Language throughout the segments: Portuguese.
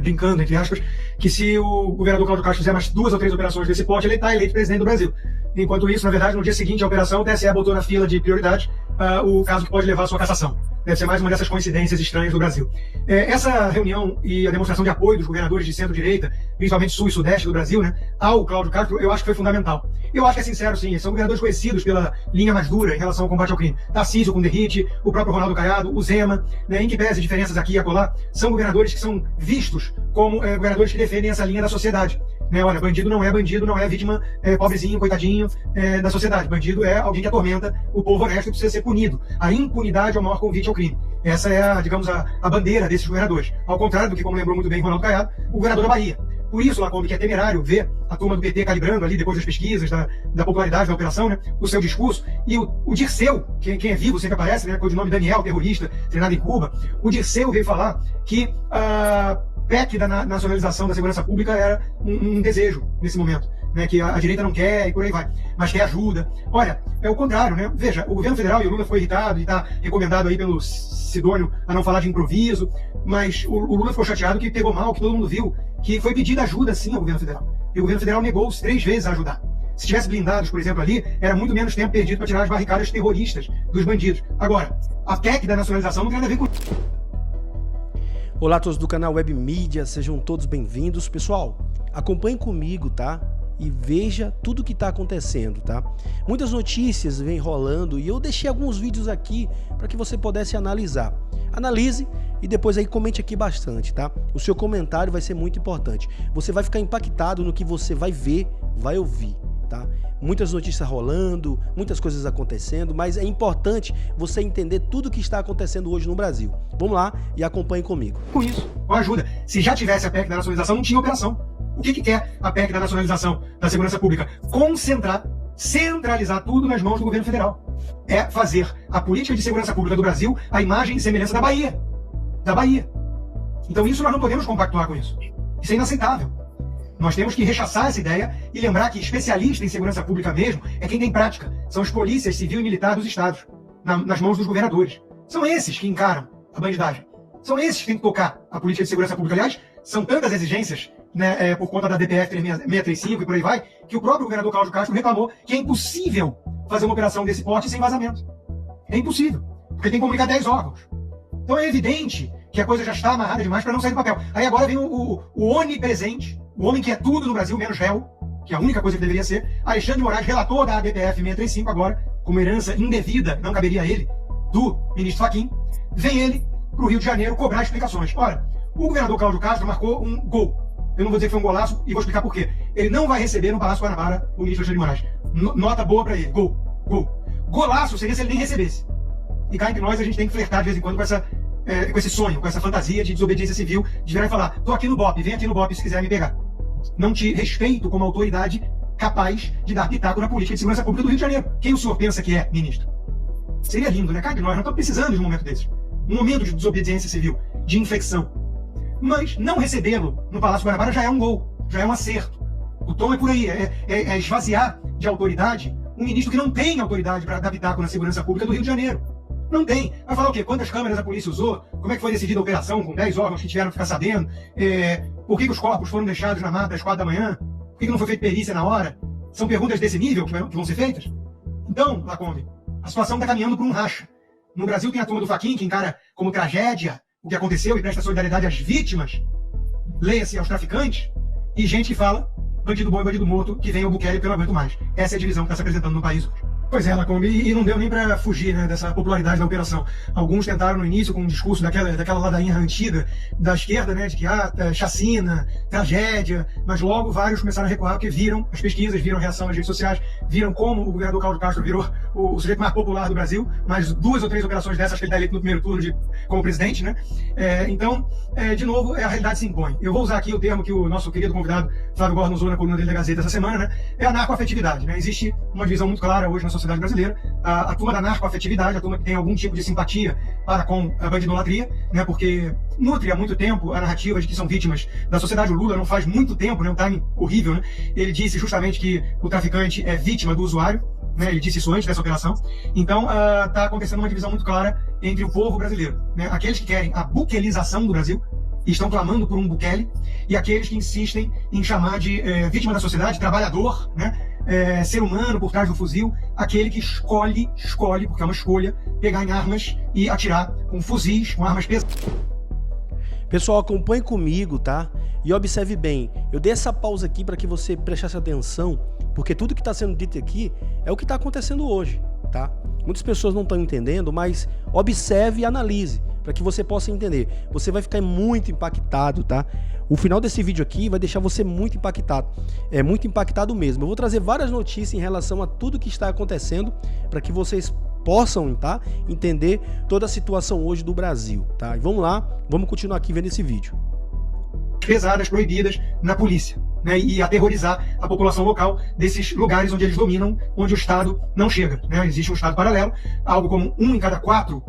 brincando, entre aspas, que se o governador Cláudio Castro fizer mais 2 ou 3 operações desse porte, ele está eleito presidente do Brasil. Enquanto isso, na verdade, no dia seguinte à operação, o TSE botou na fila de prioridade o caso que pode levar à sua cassação. Deve ser mais uma dessas coincidências estranhas do Brasil. Essa reunião e a demonstração de apoio dos governadores de centro-direita, principalmente sul e sudeste do Brasil, né, ao Cláudio Castro, eu acho que foi fundamental. Eu acho que é sincero, sim, são governadores conhecidos pela linha mais dura em relação ao combate ao crime. Tarcísio com Derrite, o próprio Ronaldo Caiado, o Zema, né, em que pese diferenças aqui e acolá, são governadores que são vistos como governadores que defendem essa linha da sociedade. Né, olha, bandido não é vítima, pobrezinho, coitadinho da sociedade. Bandido é alguém que atormenta o povo honesto e precisa ser punido. A impunidade é o maior convite ao crime. Essa é, digamos, a bandeira desses governadores. Ao contrário do que, como lembrou muito bem Ronaldo Caiado, o governador da Bahia. Por isso, Lacombe, que é temerário ver a turma do PT calibrando ali, depois das pesquisas, da popularidade da operação, né, o seu discurso. E o Dirceu, quem é vivo sempre aparece, né, com o nome Daniel, terrorista, treinado em Cuba. O Dirceu veio falar que a PEC da nacionalização da segurança pública era um desejo nesse momento, né, que a direita não quer e por aí vai, mas quer ajuda. Olha, é o contrário, né? Veja, o governo federal, e o Lula foi irritado e está recomendado aí pelo Sidônio a não falar de improviso, mas o Lula ficou chateado que pegou mal, que todo mundo viu, que foi pedida ajuda sim ao governo federal. E o governo federal negou-se 3 vezes a ajudar. Se tivesse blindados, por exemplo, ali, era muito menos tempo perdido para tirar as barricadas terroristas dos bandidos. Agora, a PEC da nacionalização não tem nada a ver com... Olá a todos do canal Web Mídia, sejam todos bem-vindos. Pessoal, acompanhem comigo, tá? E veja tudo o que está acontecendo, tá? Muitas notícias vêm rolando e eu deixei alguns vídeos aqui para que você pudesse analisar. Analise e depois aí comente aqui bastante, tá? O seu comentário vai ser muito importante. Você vai ficar impactado no que você vai ver, vai ouvir, tá? Muitas notícias rolando, muitas coisas acontecendo, mas é importante você entender tudo o que está acontecendo hoje no Brasil. Vamos lá e acompanhe comigo. Com isso, com a ajuda. Se já tivesse a PEC da nacionalização, não tinha operação. O que quer a PEC da nacionalização da segurança pública? Centralizar tudo nas mãos do governo federal. É fazer a política de segurança pública do Brasil a imagem e semelhança da Bahia. Da Bahia. Então isso nós não podemos compactuar com isso. Isso é inaceitável. Nós temos que rechaçar essa ideia e lembrar que especialista em segurança pública mesmo é quem tem prática. São as polícias civil e militar dos estados, nas mãos dos governadores. São esses que encaram a bandidagem. São esses que têm que tocar a política de segurança pública. Aliás, são tantas exigências, né, por conta da DPF 635 e por aí vai, que o próprio governador Cláudio Castro reclamou que é impossível fazer uma operação desse porte sem vazamento. É impossível, porque tem que comunicar 10 órgãos. Então é evidente que a coisa já está amarrada demais para não sair do papel. Aí agora vem o onipresente, o homem que é tudo no Brasil, menos réu, que é a única coisa que deveria ser, Alexandre de Moraes, relator da DPF 635 agora, como herança indevida, não caberia a ele, do ministro Fachin, vem ele para o Rio de Janeiro cobrar explicações. Ora, o governador Cláudio Castro marcou um gol. Eu não vou dizer que foi um golaço e vou explicar por quê. Ele não vai receber no Palácio Guanabara o ministro Alexandre de Moraes. Nota boa para ele. Gol. Golaço seria se ele nem recebesse. E cá entre nós a gente tem que flertar de vez em quando com esse sonho, com essa fantasia de desobediência civil, de virar e falar, tô aqui no BOP, vem aqui no BOP se quiser me pegar. Não te respeito como autoridade capaz de dar pitaco na política de segurança pública do Rio de Janeiro. Quem o senhor pensa que é, ministro? Seria lindo, né? Cá entre nós não estamos precisando de um momento desse. Um momento de desobediência civil, de infecção. Mas não recebê-lo no Palácio Guanabara já é um gol, já é um acerto. O tom é por aí, é esvaziar de autoridade um ministro que não tem autoridade para dar pitaco na segurança pública do Rio de Janeiro. Não tem. Vai falar o quê? Quantas câmeras a polícia usou? Como é que foi decidida a operação com 10 órgãos que tiveram que ficar sabendo? Por que os corpos foram deixados na mata às 4 da manhã? Por que não foi feita perícia na hora? São perguntas desse nível que vão ser feitas? Então, Lacombe, a situação está caminhando para um racha. No Brasil tem a turma do Fachin, que encara como tragédia o que aconteceu e presta solidariedade às vítimas, leia-se aos traficantes, e gente que fala, bandido bom e bandido morto, que vem ao Bukele porque eu não aguento mais. Essa é a divisão que está se apresentando no país hoje. Pois é, Lacombe, e não deu nem para fugir, né, dessa popularidade da operação. Alguns tentaram no início com um discurso daquela ladainha antiga da esquerda, né, de que chacina, tragédia, mas logo vários começaram a recuar porque viram as pesquisas, viram a reação nas redes sociais, viram como o governador Cláudio Castro virou o sujeito mais popular do Brasil, mais 2 ou 3 operações dessas que ele está eleito no primeiro turno como presidente, né? Então, de novo, a realidade se impõe. Eu vou usar aqui o termo que o nosso querido convidado Flávio Gordon usou na coluna dele da Gazeta essa semana, né? É a narcoafetividade, né? Existe uma divisão muito clara hoje na sociedade brasileira, a turma da narcoafetividade, a turma que tem algum tipo de simpatia para com a bandidolatria, né, porque nutre há muito tempo a narrativa de que são vítimas da sociedade. O Lula não faz muito tempo, né, um timing horrível, né, ele disse justamente que o traficante é vítima do usuário, né, ele disse isso antes dessa operação. Então está acontecendo uma divisão muito clara entre o povo brasileiro, né, aqueles que querem a buquelização do Brasil e estão clamando por um Bukele, e aqueles que insistem em chamar de vítima da sociedade, trabalhador, né? Ser humano por trás do fuzil, aquele que escolhe, porque é uma escolha, pegar em armas e atirar com fuzis, com armas pesadas. Pessoal, acompanhe comigo, tá? E observe bem. Eu dei essa pausa aqui para que você prestasse atenção, porque tudo que está sendo dito aqui é o que está acontecendo hoje, tá? Muitas pessoas não estão entendendo, mas observe e analise, para que você possa entender. Você vai ficar muito impactado, tá? O final desse vídeo aqui vai deixar você muito impactado. É muito impactado mesmo. Eu vou trazer várias notícias em relação a tudo que está acontecendo, para que vocês possam, tá, entender toda a situação hoje do Brasil, tá? E vamos lá, vamos continuar aqui vendo esse vídeo. Pesadas, proibidas na polícia, né, e aterrorizar a população local desses lugares onde eles dominam, onde o Estado não chega, né? Existe um Estado paralelo, algo como 1 em cada 4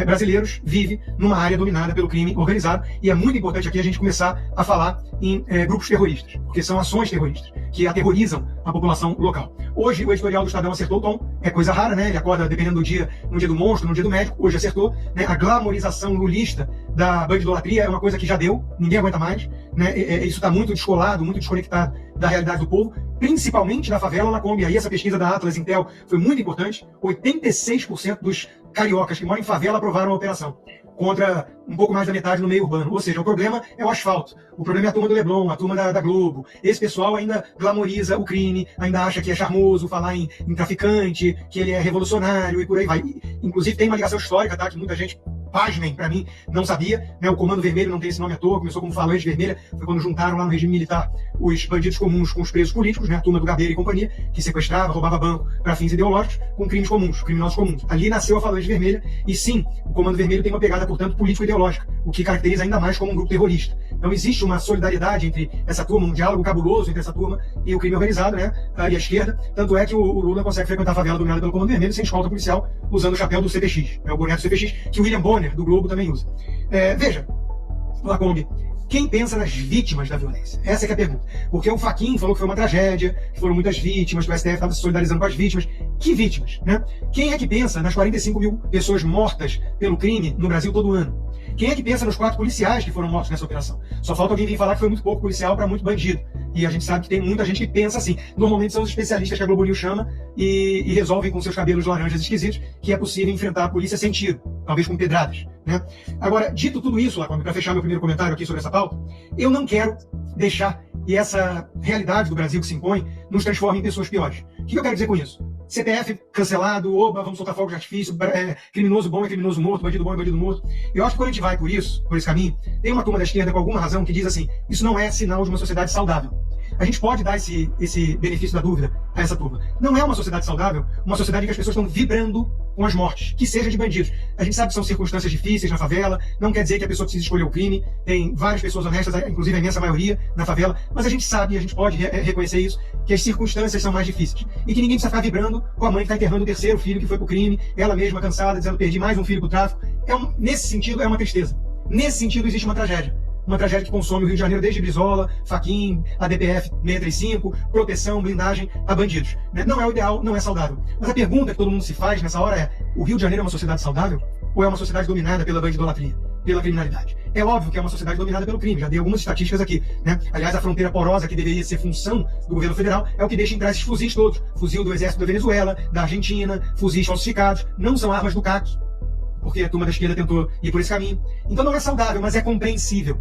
brasileiros vive numa área dominada pelo crime organizado, e é muito importante aqui a gente começar a falar em grupos terroristas, porque são ações terroristas que aterrorizam a população local. Hoje o editorial do Estadão acertou o tom, é coisa rara, né? Ele acorda dependendo do dia, no dia do monstro, no dia do médico, hoje acertou, né? A glamorização lulista da bandidolatria é uma coisa que já deu, ninguém aguenta mais, né? Isso está muito descolado, muito desconectado da realidade do povo, principalmente na favela Lacombe. Aí essa pesquisa da Atlas Intel foi muito importante, 86% dos cariocas que moram em favela aprovaram a operação, contra um pouco mais da metade no meio urbano. Ou seja, o problema é o asfalto, o problema é a turma do Leblon, a turma da Globo. Esse pessoal ainda glamoriza o crime, ainda acha que é charmoso falar em traficante, que ele é revolucionário e por aí vai. Inclusive tem uma ligação histórica, tá, que muita gente, pasmem, pra mim, não sabia, né? O Comando Vermelho não tem esse nome à toa, começou como Falange Vermelha, foi quando juntaram lá no regime militar os bandidos comuns com os presos políticos, né? A turma do Gabeira e companhia, que sequestrava, roubava banco para fins ideológicos, com crimes comuns, criminosos comuns. Ali nasceu a Falange Vermelha, e sim, o Comando Vermelho tem uma pegada, portanto, político-ideológica, o que caracteriza ainda mais como um grupo terrorista. Então existe uma solidariedade entre essa turma, um diálogo cabuloso entre essa turma e o crime organizado, né? E a esquerda, tanto é que o Lula consegue frequentar a favela dominada pelo Comando Vermelho sem escolta policial, usando o chapéu do CPX, né? O boné do CPX, que o William Bonner, do Globo, também usa. Veja, Lacombe, quem pensa nas vítimas da violência? Essa é que é a pergunta. Porque o Fachin falou que foi uma tragédia, que foram muitas vítimas, que o STF estava se solidarizando com as vítimas. Que vítimas, né? Quem é que pensa nas 45 mil pessoas mortas pelo crime no Brasil todo ano? Quem é que pensa nos 4 policiais que foram mortos nessa operação? Só falta alguém vir falar que foi muito pouco policial para muito bandido. E a gente sabe que tem muita gente que pensa assim. Normalmente são os especialistas que a Globo News chama e resolvem com seus cabelos laranjas esquisitos que é possível enfrentar a polícia sem tiro, talvez com pedradas, né? Agora, dito tudo isso, Lacombe, para fechar meu primeiro comentário aqui sobre essa pauta, eu não quero deixar que essa realidade do Brasil que se impõe nos transforme em pessoas piores. O que eu quero dizer com isso? CPF cancelado, oba, vamos soltar fogo de artifício, criminoso bom é criminoso morto, bandido bom é bandido morto. Eu acho que quando a gente vai por esse caminho, tem uma turma da esquerda com alguma razão que diz assim, isso não é sinal de uma sociedade saudável. A gente pode dar esse benefício da dúvida a essa turma. Não é uma sociedade saudável, uma sociedade em que as pessoas estão vibrando com as mortes, que seja de bandidos. A gente sabe que são circunstâncias difíceis na favela, não quer dizer que a pessoa precisa escolher o crime, tem várias pessoas honestas, inclusive a imensa maioria na favela, mas a gente sabe, a gente pode reconhecer isso, que as circunstâncias são mais difíceis. E que ninguém precisa ficar vibrando com a mãe que está enterrando o terceiro filho que foi pro crime, ela mesma cansada, dizendo perdi mais um filho pro tráfico. Nesse sentido, é uma tristeza. Nesse sentido, existe uma tragédia. Uma tragédia que consome o Rio de Janeiro desde Brizola, Fachin, a DPF 635, proteção, blindagem a bandidos. Não é o ideal, não é saudável. Mas a pergunta que todo mundo se faz nessa hora é, o Rio de Janeiro é uma sociedade saudável? Ou é uma sociedade dominada pela bandidolatria, pela criminalidade? É óbvio que é uma sociedade dominada pelo crime, já dei algumas estatísticas aqui, né? Aliás, a fronteira porosa, que deveria ser função do governo federal, é o que deixa entrar esses fuzis todos. Fuzil do exército da Venezuela, da Argentina, fuzis falsificados, não são armas do CAC, porque a turma da esquerda tentou ir por esse caminho. Então não é saudável, mas é compreensível.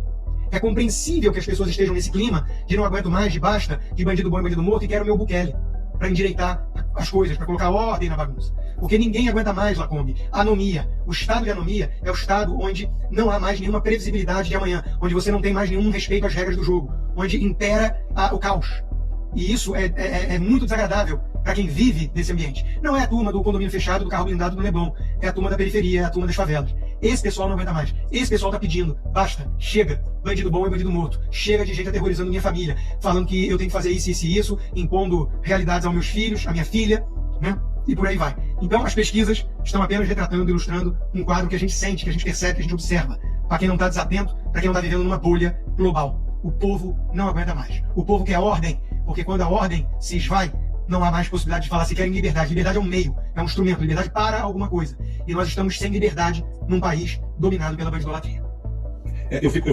É compreensível que as pessoas estejam nesse clima de não aguento mais, de basta, de bandido bom e bandido morto, e quero o meu Bukele para endireitar as coisas, para colocar ordem na bagunça. Porque ninguém aguenta mais, Lacombe. Anomia. O estado de anomia é o estado onde não há mais nenhuma previsibilidade de amanhã, onde você não tem mais nenhum respeito às regras do jogo, onde impera o caos. E isso é muito desagradável para quem vive nesse ambiente. Não é a turma do condomínio fechado, do carro blindado do Leblon. É a turma da periferia, é a turma das favelas. Esse pessoal não aguenta mais. Esse pessoal tá pedindo, basta, chega, bandido bom é bandido morto. Chega de gente aterrorizando minha família, falando que eu tenho que fazer isso, isso e isso, impondo realidades aos meus filhos, à minha filha, né? E por aí vai. Então as pesquisas estão apenas retratando, ilustrando um quadro que a gente sente, que a gente percebe, que a gente observa. Para quem não está desatento, para quem não está vivendo numa bolha global. O povo não aguenta mais. O povo quer ordem, porque quando a ordem se esvai, não há mais possibilidade de falar se querem liberdade. Liberdade é um meio, é um instrumento. Liberdade para alguma coisa. E nós estamos sem liberdade num país dominado pela bandidolatria. eu fico.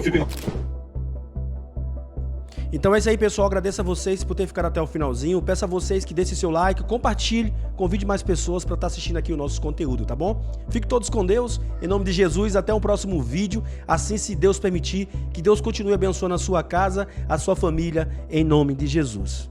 Então é isso aí, pessoal. Agradeço a vocês por ter ficado até o finalzinho. Peço a vocês que deixem seu like, compartilhe, convide mais pessoas para estar assistindo aqui o nosso conteúdo, tá bom? Fiquem todos com Deus. Em nome de Jesus, até o próximo vídeo. Assim, se Deus permitir, que Deus continue abençoando a sua casa, a sua família, em nome de Jesus.